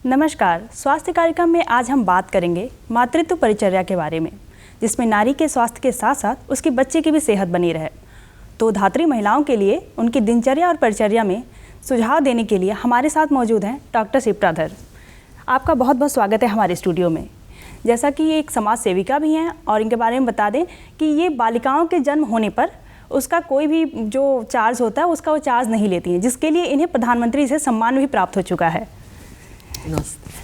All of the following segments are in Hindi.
नमस्कार। स्वास्थ्य कार्यक्रम में आज हम बात करेंगे मातृत्व परिचर्या के बारे में, जिसमें नारी के स्वास्थ्य के साथ साथ उसके बच्चे की भी सेहत बनी रहे। तो धात्री महिलाओं के लिए उनकी दिनचर्या और परिचर्या में सुझाव देने के लिए हमारे साथ मौजूद हैं डॉक्टर शिप्राधर। आपका बहुत बहुत स्वागत है हमारे स्टूडियो में। जैसा कि ये एक समाज सेविका भी हैं और इनके बारे में बता दें कि ये बालिकाओं के जन्म होने पर उसका कोई भी जो चार्ज होता है उसका वो चार्ज नहीं लेती हैं, जिसके लिए इन्हें प्रधानमंत्री से सम्मान भी प्राप्त हो चुका है।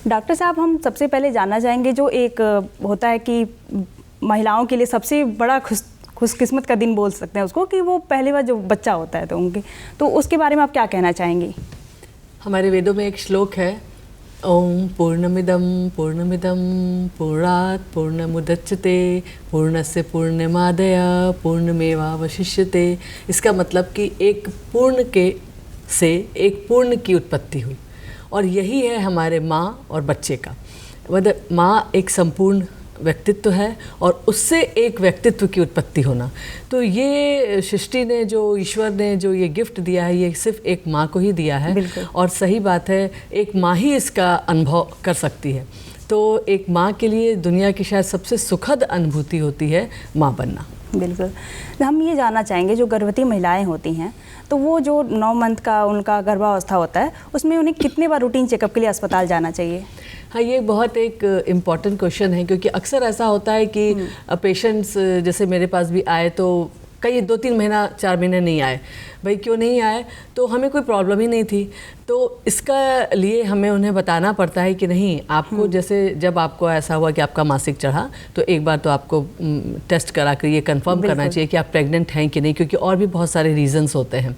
डॉक्टर साहब, हम सबसे पहले जानना चाहेंगे, जो एक होता है कि महिलाओं के लिए सबसे बड़ा खुशकिस्मत का दिन बोल सकते हैं उसको, कि वो पहले बार जो बच्चा होता है तो उसके बारे में आप क्या कहना चाहेंगी? हमारे वेदों में एक श्लोक है, ओम पूर्णमिदं पूर्णमिदं पूर्णात् पूर्णमुदच्यते पूर्णस्य पूर्णमादाय पूर्णमेवावशिष्यते। इसका मतलब कि एक पूर्ण के से एक पूर्ण की उत्पत्ति हुई, और यही है हमारे माँ और बच्चे का। मतलब माँ एक संपूर्ण व्यक्तित्व है और उससे एक व्यक्तित्व की उत्पत्ति होना। तो ये सृष्टि ने, जो ईश्वर ने जो ये गिफ्ट दिया है, ये सिर्फ एक माँ को ही दिया है। और सही बात है, एक माँ ही इसका अनुभव कर सकती है। तो एक माँ के लिए दुनिया की शायद सबसे सुखद अनुभूति होती है माँ बनना। बिल्कुल। हम ये जानना चाहेंगे, जो गर्भवती महिलाएं होती हैं तो वो जो 9 मंथ का उनका गर्भावस्था होता है, उसमें उन्हें कितने बार रूटीन चेकअप के लिए अस्पताल जाना चाहिए? हाँ, ये बहुत एक इम्पॉर्टेंट क्वेश्चन है, क्योंकि अक्सर ऐसा होता है कि पेशेंट्स जैसे मेरे पास भी आए तो कई 2-3 महीना 4 महीने नहीं आए। भाई क्यों नहीं आए? तो हमें कोई प्रॉब्लम ही नहीं थी। तो इसका लिए हमें उन्हें बताना पड़ता है कि नहीं, आपको जैसे जब आपको ऐसा हुआ कि आपका मासिक चढ़ा, तो एक बार तो आपको टेस्ट करा कर ये कंफर्म करना चाहिए कि आप प्रेग्नेंट हैं कि नहीं, क्योंकि और भी बहुत सारे रीजंस होते हैं।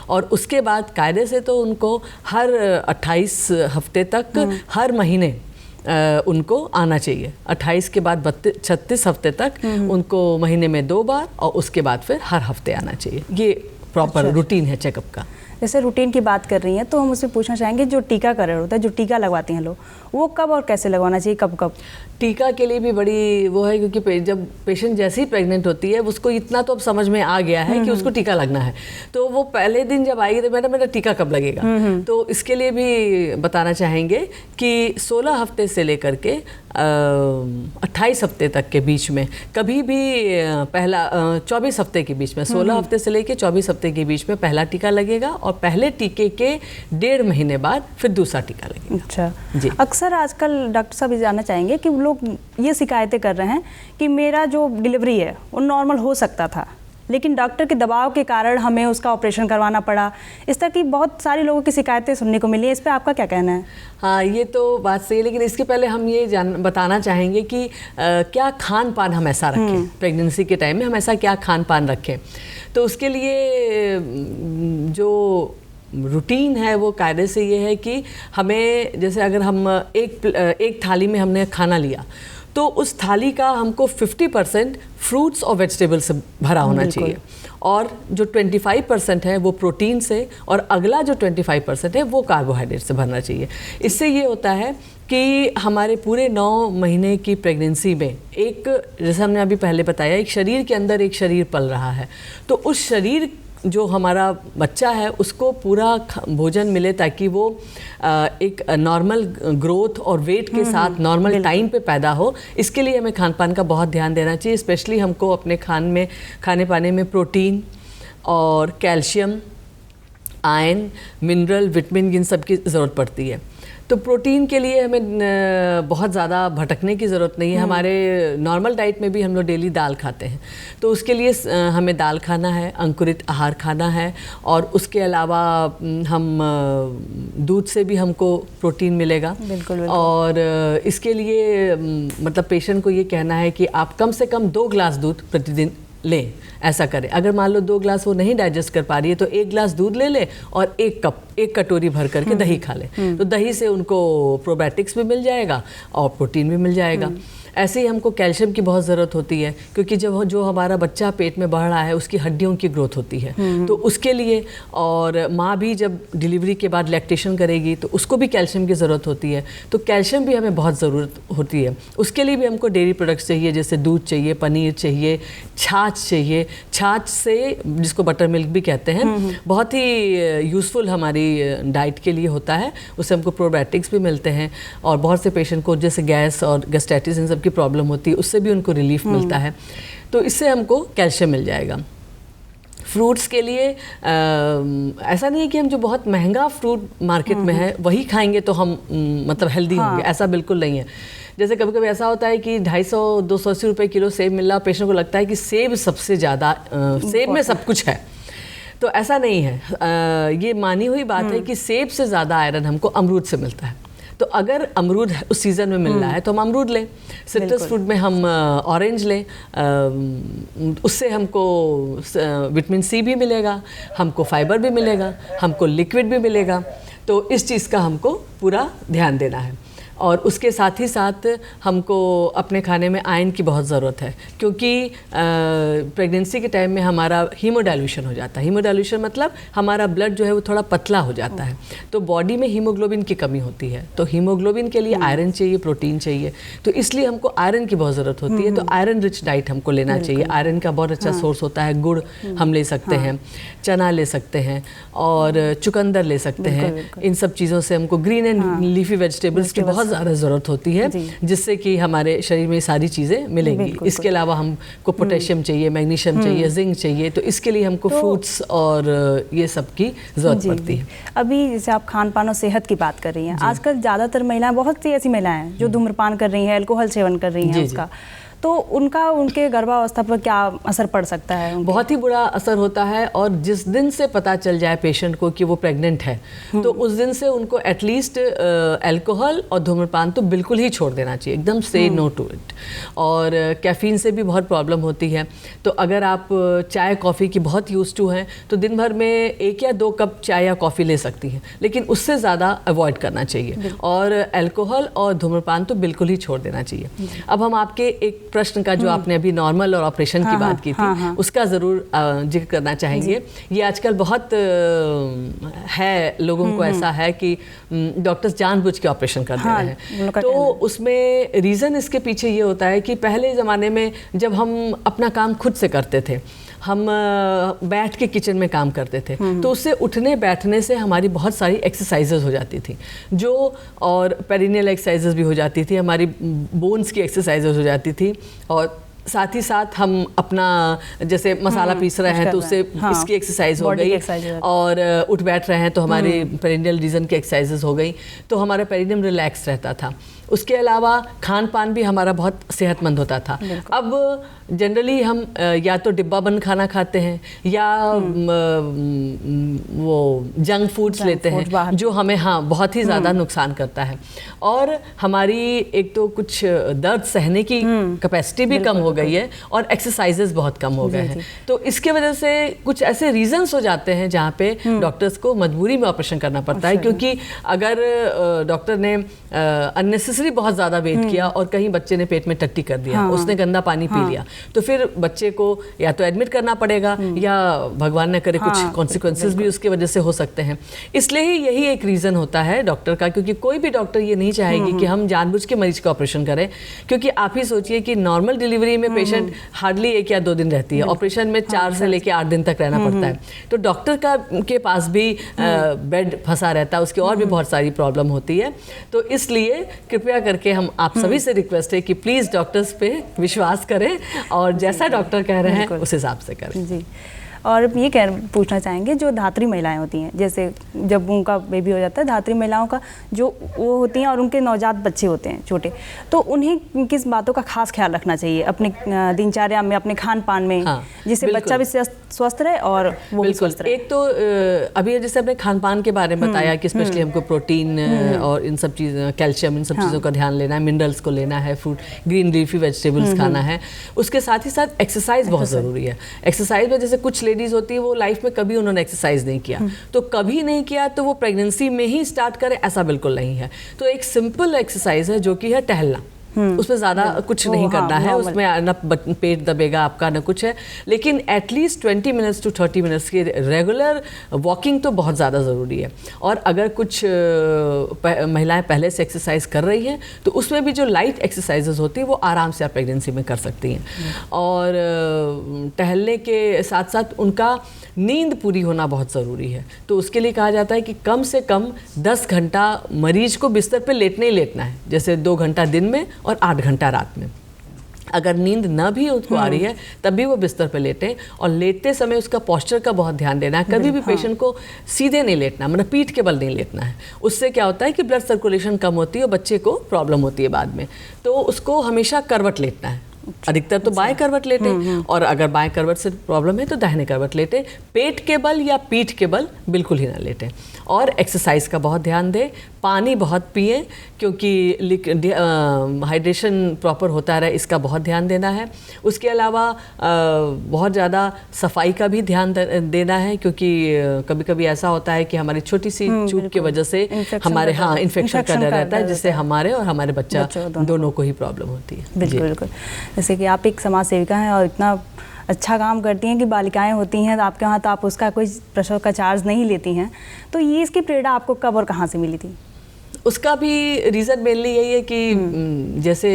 और उसके बाद कायदे से तो उनको हर 28 हफ्ते तक हर महीने उनको आना चाहिए। 28 के बाद 36 हफ्ते तक उनको महीने में 2 बार, और उसके बाद फिर हर हफ्ते आना चाहिए। ये प्रॉपर रूटीन है चेकअप का। जैसे रूटीन की बात कर रही हैं, तो हम उससे पूछना चाहेंगे, जो टीकाकरण होता है, जो टीका लगवाते हैं लोग, वो कब और कैसे लगवाना चाहिए, कब कब? टीका के लिए भी बड़ी वो है, क्योंकि जब पेशेंट जैसे ही प्रेग्नेंट होती है, उसको इतना तो अब समझ में आ गया है कि उसको टीका लगना है। तो वो पहले दिन जब आएगी तो मेरा टीका कब लगेगा, तो इसके लिए भी बताना चाहेंगे कि 16 हफ्ते से लेकर के 28 हफ्ते तक के बीच में कभी भी पहला 24 हफ्ते के बीच में 16 हफ्ते से लेकर 24 हफ्ते के बीच में पहला टीका लगेगा, और पहले टीके के 1.5 महीने बाद फिर दूसरा टीका लगेगा। अच्छा जी। अक्सर आजकल डॉक्टर साहब ये जानना चाहेंगे कि लोग ये शिकायतें कर रहे हैं कि मेरा जो डिलीवरी है वो नॉर्मल हो सकता था, लेकिन डॉक्टर के दबाव के कारण हमें उसका ऑपरेशन करवाना पड़ा। इस तरह की बहुत सारी लोगों की शिकायतें सुनने को मिली है। इस पे आपका क्या कहना है? हाँ, ये तो बात सही है, लेकिन इसके पहले हम ये बताना चाहेंगे कि क्या खान पान हम ऐसा रखें, प्रेगनेंसी के टाइम में हम ऐसा क्या खान पान रखें। तो उसके लिए जो रूटीन है वो कायदे से ये है कि हमें, जैसे अगर हम एक थाली में हमने खाना लिया, तो उस थाली का हमको 50% फ्रूट्स और वेजिटेबल से भरा होना चाहिए, और जो 25% है वो प्रोटीन से, और अगला जो 25% है वो कार्बोहाइड्रेट से भरना चाहिए। इससे ये होता है कि हमारे पूरे 9 महीने की प्रेगनेंसी में एक, जैसे हमने अभी पहले बताया, एक शरीर के अंदर एक शरीर पल रहा है। तो उस शरीर जो हमारा बच्चा है उसको पूरा भोजन मिले, ताकि वो एक नॉर्मल ग्रोथ और वेट के साथ नॉर्मल टाइम पे पैदा हो। इसके लिए हमें खान पान का बहुत ध्यान देना चाहिए। स्पेशली हमको अपने खाने पाने में प्रोटीन और कैल्शियम, आयरन, मिनरल, विटामिन, इन सब की ज़रूरत पड़ती है। तो प्रोटीन के लिए हमें बहुत ज़्यादा भटकने की ज़रूरत नहीं है। हमारे नॉर्मल डाइट में भी हम लोग डेली दाल खाते हैं, तो उसके लिए हमें दाल खाना है, अंकुरित आहार खाना है, और उसके अलावा हम दूध से भी हमको प्रोटीन मिलेगा। बिल्कुल। और इसके लिए मतलब पेशेंट को ये कहना है कि आप कम से कम 2 ग्लास दूध प्रतिदिन लें, ऐसा करें। अगर मान लो 2 ग्लास वो नहीं डाइजेस्ट कर पा रही है, तो 1 ग्लास दूध ले ले और 1 कटोरी भर करके दही खा ले। तो दही से उनको प्रोबायोटिक्स भी मिल जाएगा और प्रोटीन भी मिल जाएगा। ऐसे ही हमको कैल्शियम की बहुत ज़रूरत होती है, क्योंकि जब जो हमारा बच्चा पेट में बढ़ रहा है उसकी हड्डियों की ग्रोथ होती है, तो उसके लिए, और माँ भी जब डिलीवरी के बाद लैक्टेशन करेगी तो उसको भी कैल्शियम की ज़रूरत होती है, तो कैल्शियम भी हमें बहुत ज़रूरत होती है। उसके लिए भी हमको डेयरी प्रोडक्ट्स चाहिए, जैसे दूध चाहिए, पनीर चाहिए, छाछ चाहिए। छाछ से, जिसको बटर मिल्क भी कहते हैं, बहुत ही यूज़फुल हमारी डाइट के लिए होता है। उससे हमको प्रोबायोटिक्स भी मिलते हैं, और बहुत से पेशेंट को जैसे गैस और गैस्ट्राइटिस इन सब की प्रॉब्लम होती है, उससे भी उनको रिलीफ मिलता है। तो इससे हमको कैल्शियम मिल जाएगा। फ्रूट्स के लिए ऐसा नहीं है कि हम जो बहुत महंगा फ्रूट मार्केट में है वही खाएंगे तो हम मतलब हेल्दी होंगे, ऐसा बिल्कुल नहीं है। जैसे कभी कभी ऐसा होता है कि 250-280 रुपये किलो सेब मिल रहा, पेशेंट को लगता है कि सेब सबसे ज़्यादा, सेब में सब कुछ है, तो ऐसा नहीं है। ये मानी हुई बात है कि सेब से ज़्यादा आयरन हमको अमरूद से मिलता है। तो अगर अमरूद उस सीज़न में मिल रहा है तो हम अमरूद लें, सिट्रस फ्रूट में हम ऑरेंज लें, उससे हमको विटामिन सी भी मिलेगा, हमको फाइबर भी मिलेगा, हमको लिक्विड भी मिलेगा। तो इस चीज़ का हमको पूरा ध्यान देना है। और उसके साथ ही साथ हमको अपने खाने में आयरन की बहुत ज़रूरत है, क्योंकि प्रेगनेंसी के टाइम में हमारा हीमोडाइल्यूशन हो जाता है। हीमोडाइल्यूशन मतलब हमारा ब्लड जो है वो थोड़ा पतला हो जाता है, तो बॉडी में हीमोग्लोबिन की कमी होती है। तो हीमोग्लोबिन के लिए आयरन चाहिए, प्रोटीन चाहिए, तो इसलिए हमको आयरन की बहुत ज़रूरत होती है। तो आयरन रिच डाइट हमको लेना चाहिए। आयरन का बहुत अच्छा सोर्स होता है, गुड़ हम ले सकते हैं, चना ले सकते हैं, और चुकंदर ले सकते हैं। इन सब चीज़ों से हमको ग्रीन एंड लीफी वेजिटेबल्स की बहुत ज़्यादा ज़रूरत होती है, जिससे कि हमारे शरीर में सारी चीज़ें मिलेंगी। इसके अलावा हमको पोटेशियम चाहिए, मैग्नीशियम चाहिए, जिंक चाहिए, तो इसके लिए हमको फ्रूट्स और ये सब की ज़रूरत पड़ती है। अभी जैसे आप खान पान और सेहत की बात कर रही हैं, आजकल ज़्यादातर महिलाएं, बहुत सी ऐसी महिलाएं हैं जो धूम्रपान कर रही हैं, अल्कोहल सेवन कर रही हैं उसका, तो उनके गर्भावस्था पर क्या असर पड़ सकता है? बहुत ही बुरा असर होता है, और जिस दिन से पता चल जाए पेशेंट को कि वो प्रेग्नेंट है, तो उस दिन से उनको एटलीस्ट अल्कोहल और धूम्रपान तो बिल्कुल ही छोड़ देना चाहिए, एकदम से नो टू इट। और कैफीन से भी बहुत प्रॉब्लम होती है, तो अगर आप चाय कॉफ़ी की बहुत यूज टू हैं तो दिन भर में 1 या 2 कप चाय या कॉफ़ी ले सकती हैं, लेकिन उससे ज़्यादा अवॉइड करना चाहिए। और अल्कोहल और धूम्रपान तो बिल्कुल ही छोड़ देना चाहिए। अब हम आपके एक प्रश्न का, जो आपने अभी नॉर्मल और ऑपरेशन की बात की थी, उसका ज़रूर जिक्र करना चाहेंगे। ये आजकल बहुत है, लोगों को ऐसा है कि डॉक्टर्स जानबूझ के ऑपरेशन कर दे रहे हैं। तो उसमें रीज़न इसके पीछे ये होता है कि पहले ज़माने में जब हम अपना काम खुद से करते थे, हम बैठ के किचन में काम करते थे, तो उससे उठने बैठने से हमारी बहुत सारी एक्सरसाइजेज हो जाती थी, और पेरिनियल एक्सरसाइजेज भी हो जाती थी, हमारी बोन्स की एक्सरसाइजेज हो जाती थी, और साथ ही साथ हम अपना जैसे मसाला पीस रहे हैं तो उससे इसकी एक्सरसाइज हो गई, और उठ बैठ रहे हैं तो हमारे पेरिनियल रीजन की एक्सरसाइजेज हो गई, तो हमारा पेरिनियम रिलैक्स रहता था। उसके अलावा खान पान भी हमारा बहुत सेहतमंद होता था। अब जनरली हम या तो डिब्बा बंद खाना खाते हैं, या वो जंक फूड्स लेते हैं, जो हमें बहुत ही ज़्यादा नुकसान करता है। और हमारी एक तो कुछ दर्द सहने की कैपेसिटी भी कम हो गई है, और एक्सरसाइजेस बहुत कम हो गए हैं। तो इसके वजह से कुछ ऐसे रीजंस हो जाते हैं जहाँ पे डॉक्टर्स को मजबूरी में ऑपरेशन करना पड़ता है, क्योंकि अगर डॉक्टर ने अननेसेसरी बहुत ज़्यादा वेट किया और कहीं बच्चे ने पेट में टट्टी कर दिया, उसने गंदा पानी पी लिया, तो फिर बच्चे को या तो एडमिट करना पड़ेगा, या भगवान न करे कुछ कॉन्सिक्वेंसेस भी उसकी वजह से हो सकते हैं। इसलिए ही यही एक रीज़न होता है डॉक्टर का, क्योंकि कोई भी डॉक्टर ये नहीं चाहेगी कि हम जानबूझ के मरीज का ऑपरेशन करें, क्योंकि आप ही सोचिए कि नॉर्मल डिलीवरी में पेशेंट हार्डली 1 या 2 दिन रहती है, ऑपरेशन में 4 से लेकर 8 दिन तक रहना पड़ता है। तो डॉक्टर के पास भी बेड फंसा रहता है, उसकी और भी बहुत सारी प्रॉब्लम होती है। तो इसलिए कृपया करके हम आप सभी से रिक्वेस्ट है कि प्लीज़ डॉक्टर्स पे विश्वास करें, और जैसा डॉक्टर कह रहे हैं उस हिसाब से करें। जी। और ये पूछना चाहेंगे, जो धात्री महिलाएं होती हैं, जैसे जब उनका बेबी हो जाता है, धात्री महिलाओं का जो वो होती हैं और उनके नवजात बच्चे होते हैं छोटे, तो उन्हें किस बातों का खास ख्याल रखना चाहिए अपने दिनचर्या में, अपने खान पान में, जिससे बच्चा भी स्वस्थ रहे और वो भी स्वस्थ रहे? एक तो अभी जैसे अपने खान पान के बारे में बताया कि स्पेशली हमको प्रोटीन और इन सब चीज़, कैल्शियम, इन सब चीज़ों का ध्यान लेना है, मिनरल्स को लेना है, फ्रूट, ग्रीन लीफी वेजिटेबल्स खाना है। उसके साथ ही साथ एक्सरसाइज बहुत ज़रूरी है। एक्सरसाइज में जैसे कुछ लेडीज होती है वो लाइफ में कभी उन्होंने एक्सरसाइज नहीं किया, तो कभी नहीं किया तो वो प्रेगनेंसी में ही स्टार्ट करे, ऐसा बिल्कुल नहीं है। तो एक सिंपल एक्सरसाइज है जो कि है टहलना। उसमें ज़्यादा कुछ नहीं करना है, उसमें न पेट दबेगा आपका न कुछ है, लेकिन एटलीस्ट 20 मिनट्स टू 30 मिनट्स की रेगुलर वॉकिंग तो बहुत ज़्यादा ज़रूरी है। और अगर कुछ महिलाएं पहले से एक्सरसाइज कर रही हैं तो उसमें भी जो लाइट एक्सरसाइजेज होती है वो आराम से आप प्रेगनेंसी में कर सकती हैं। और टहलने के साथ साथ उनका नींद पूरी होना बहुत ज़रूरी है। तो उसके लिए कहा जाता है कि कम से कम 10 घंटा मरीज को बिस्तर पे लेटना ही लेटना है, जैसे 2 घंटा दिन में और 8 घंटा रात में। अगर नींद न भी उसको आ रही है तब भी वो बिस्तर पे लेटें, और लेटते समय उसका पोस्चर का बहुत ध्यान देना है। कभी भी पेशेंट को सीधे नहीं लेटना, मतलब पीठ के बल नहीं लेटना है। उससे क्या होता है कि ब्लड सर्कुलेशन कम होती है और बच्चे को प्रॉब्लम होती है बाद में। तो उसको हमेशा करवट लेटना है, अधिकतर तो बाएं करवट लेटे, और अगर बाएं करवट से प्रॉब्लम है तो दाहिने करवट लेटे। पेट के बल या पीठ के बल बिल्कुल ही ना लेटे। और एक्सरसाइज का बहुत ध्यान दें, पानी बहुत पिएं, क्योंकि हाइड्रेशन प्रॉपर होता रहे इसका बहुत ध्यान देना है। उसके अलावा बहुत ज़्यादा सफाई का भी ध्यान देना है, क्योंकि कभी कभी ऐसा होता है कि हमारी छोटी सी चूक की वजह से हमारे इन्फेक्शन का डर रहता है, जिससे हमारे और हमारे बच्चा दोनों को ही प्रॉब्लम होती है। बिल्कुल बिल्कुल। जैसे कि आप एक समाज सेविका हैं और इतना अच्छा काम करती हैं कि बालिकाएं होती हैं तो आपके वहाँ तो आप उसका कोई प्रसव का चार्ज नहीं लेती हैं, तो ये इसकी प्रेरणा आपको कब और कहाँ से मिली थी? उसका भी रीज़न मेनली यही है कि जैसे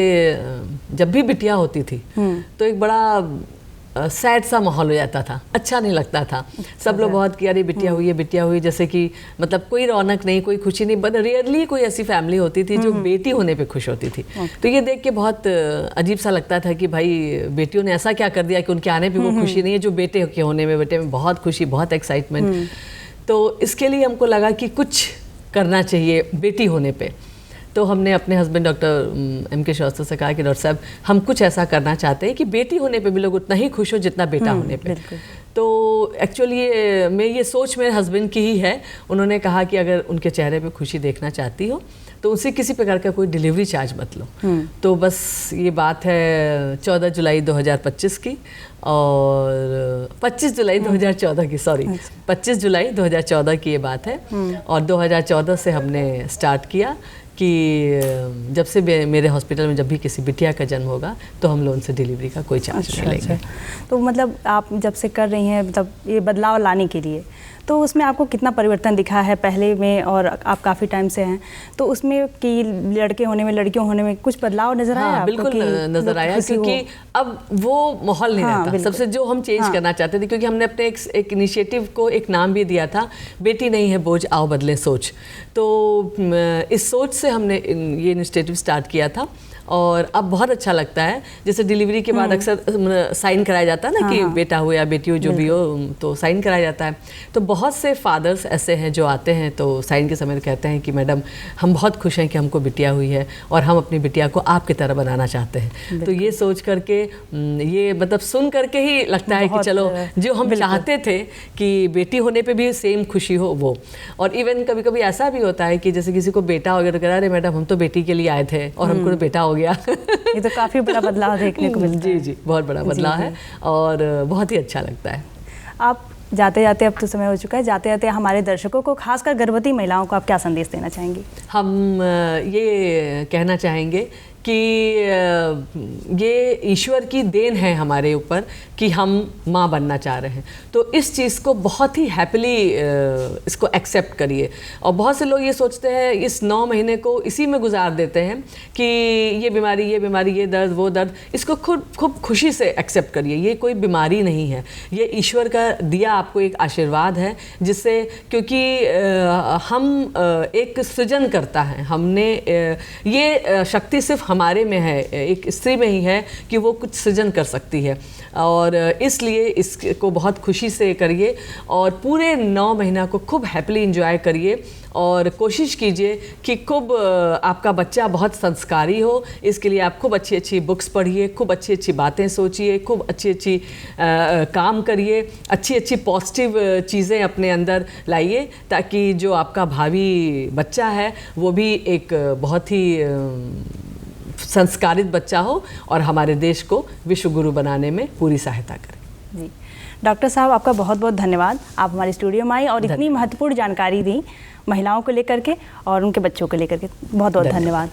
जब भी बिटिया होती थी तो एक बड़ा सैड सा माहौल हो जाता था, अच्छा नहीं लगता था। सब लोग बहुत कि अरे बिटिया हुई है, बिटिया हुई, जैसे कि मतलब कोई रौनक नहीं, कोई खुशी नहीं। बट रियरली कोई ऐसी फैमिली होती थी जो बेटी होने पे खुश होती थी। तो ये देख के बहुत अजीब सा लगता था कि भाई बेटियों ने ऐसा क्या कर दिया कि उनके आने पे वो खुशी नहीं है जो बेटे के होने में, बेटे में बहुत खुशी, बहुत एक्साइटमेंट। तो इसके लिए हमको लगा कि कुछ करना चाहिए बेटी होने पे। तो हमने अपने हस्बैंड डॉक्टर M.K. श्रीवास्तव से कहा कि डॉक्टर साहब हम कुछ ऐसा करना चाहते हैं कि बेटी होने पे भी लोग उतना ही खुश हो जितना बेटा होने पे। तो एक्चुअली ये सोच मेरे हस्बैंड की ही है। उन्होंने कहा कि अगर उनके चेहरे पे खुशी देखना चाहती हो तो उनसे किसी प्रकार का कोई डिलीवरी चार्ज मत लो। तो बस ये बात है 14 जुलाई 2025 की, और 25 जुलाई 2014 की, सॉरी 25 जुलाई 2014 की ये बात है। और 2014 से हमने स्टार्ट किया कि जब से मेरे हॉस्पिटल में जब भी किसी बिटिया का जन्म होगा तो हम लोग उनसे डिलीवरी का कोई चार्ज नहीं लेंगे। तो मतलब आप जब से कर रही हैं, मतलब ये बदलाव लाने के लिए, तो उसमें आपको कितना परिवर्तन दिखा है पहले में, और आप काफ़ी टाइम से हैं तो उसमें कि लड़के होने में लड़कियों होने में कुछ बदलाव नजर आया? हाँ, बिल्कुल नजर आया, क्योंकि अब वो माहौल नहीं रहता। सबसे जो हम चेंज करना चाहते थे, क्योंकि हमने अपने एक इनिशिएटिव को एक नाम भी दिया था, बेटी नहीं है बोझ आओ बदले सोच। तो इस सोच से हमने ये इनिशिएटिव स्टार्ट किया था, और अब बहुत अच्छा लगता है। जैसे डिलीवरी के बाद अक्सर साइन कराया जाता है ना कि बेटा हो या बेटी हो, जो भी हो, तो साइन कराया जाता है। तो बहुत से फादर्स ऐसे हैं जो आते हैं तो साइन के समय कहते हैं कि मैडम हम बहुत खुश हैं कि हमको बिटिया हुई है और हम अपनी बिटिया को आपकी तरह बनाना चाहते हैं। तो ये सोच करके, ये मतलब सुन करके ही लगता है कि चलो जो हम चाहते थे कि बेटी होने पर भी सेम खुशी हो वो। और इवन कभी कभी ऐसा भी होता है कि जैसे किसी को बेटा हो गया तो कह रहा अरे मैडम हम तो बेटी के लिए आए थे और हमको बेटा हो गया। ये तो काफ़ी बड़ा बदलाव देखने को मिलता है। जी, बहुत बड़ा बदलाव है और बहुत ही अच्छा लगता है। आप जाते जाते, अब तो समय हो चुका है, जाते जाते हमारे दर्शकों को, खासकर गर्भवती महिलाओं को आप क्या संदेश देना चाहेंगे? हम ये कहना चाहेंगे कि ये ईश्वर की देन है हमारे ऊपर कि हम माँ बनना चाह रहे हैं। तो इस चीज़ को बहुत ही हैप्पीली इसको एक्सेप्ट करिए। और बहुत से लोग ये सोचते हैं, इस 9 महीने को इसी में गुजार देते हैं कि ये बीमारी, ये दर्द, वो दर्द, इसको खूब खुशी से एक्सेप्ट करिए। ये कोई बीमारी नहीं है, ये ईश्वर का दिया आपको एक आशीर्वाद है, जिससे क्योंकि हम एक सृजन करता है, हमने ये शक्ति सिर्फ हमारे में है, एक स्त्री में ही है कि वो कुछ सृजन कर सकती है। और इसलिए इसको बहुत खुशी से करिए और पूरे 9 महीना को खूब हैप्पीली एंजॉय करिए और कोशिश कीजिए कि खूब आपका बच्चा बहुत संस्कारी हो। इसके लिए आप खूब अच्छी अच्छी बुक्स पढ़िए, खूब अच्छी अच्छी बातें सोचिए, खूब अच्छी अच्छी काम करिए, अच्छी अच्छी पॉजिटिव चीज़ें अपने अंदर लाइए, ताकि जो आपका भावी बच्चा है वो भी एक बहुत ही संस्कारित बच्चा हो और हमारे देश को विश्व गुरु बनाने में पूरी सहायता करे। जी, डॉक्टर साहब आपका बहुत बहुत धन्यवाद। आप हमारे स्टूडियो में आई और इतनी महत्वपूर्ण जानकारी दी महिलाओं को लेकर के और उनके बच्चों को लेकर के। बहुत बहुत धन्यवाद।